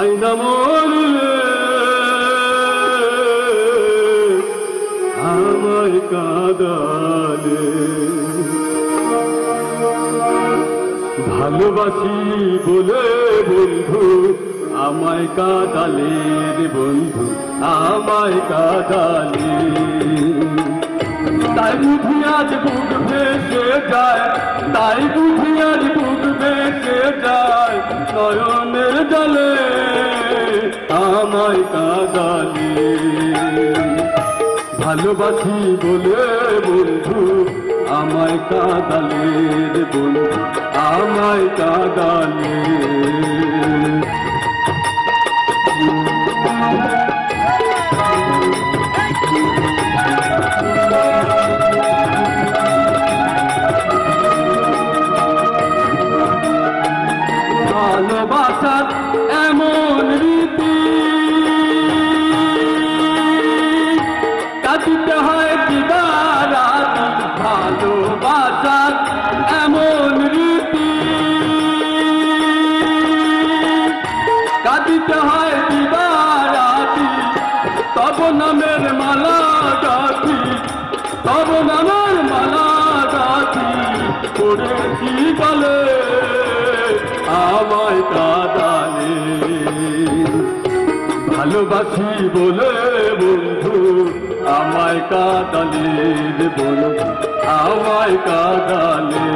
আইনা মরলে আমায় কাঁদালে ভালোবাসি বলে বন্ধু আমায় কাঁদালে রে বন্ধু আমায় কাঁদালে তাই বুঝি আজ বুক ভেসে যায় তাই বুঝি আজ বুক ভেসে যায় নয়নের জলে আমায় কাঁদালে ভালোবাসি বলে বন্ধু আমায় কাঁদালে রে বন্ধু আমায় কাঁদালে ভালোবাসার এমন রীতি কাটিতে হয় দিবারাতি ভালোবাসার এমন রীতি কাটিতে হয় দিবারাতি তব নামের মালা গাথি তব নামের মালা গাথি করেছি বলে আমায় কাঁদালে ভালোবাসি বলে বন্ধু আমায় কাঁদালে বন্ধু আমায় কাঁদালে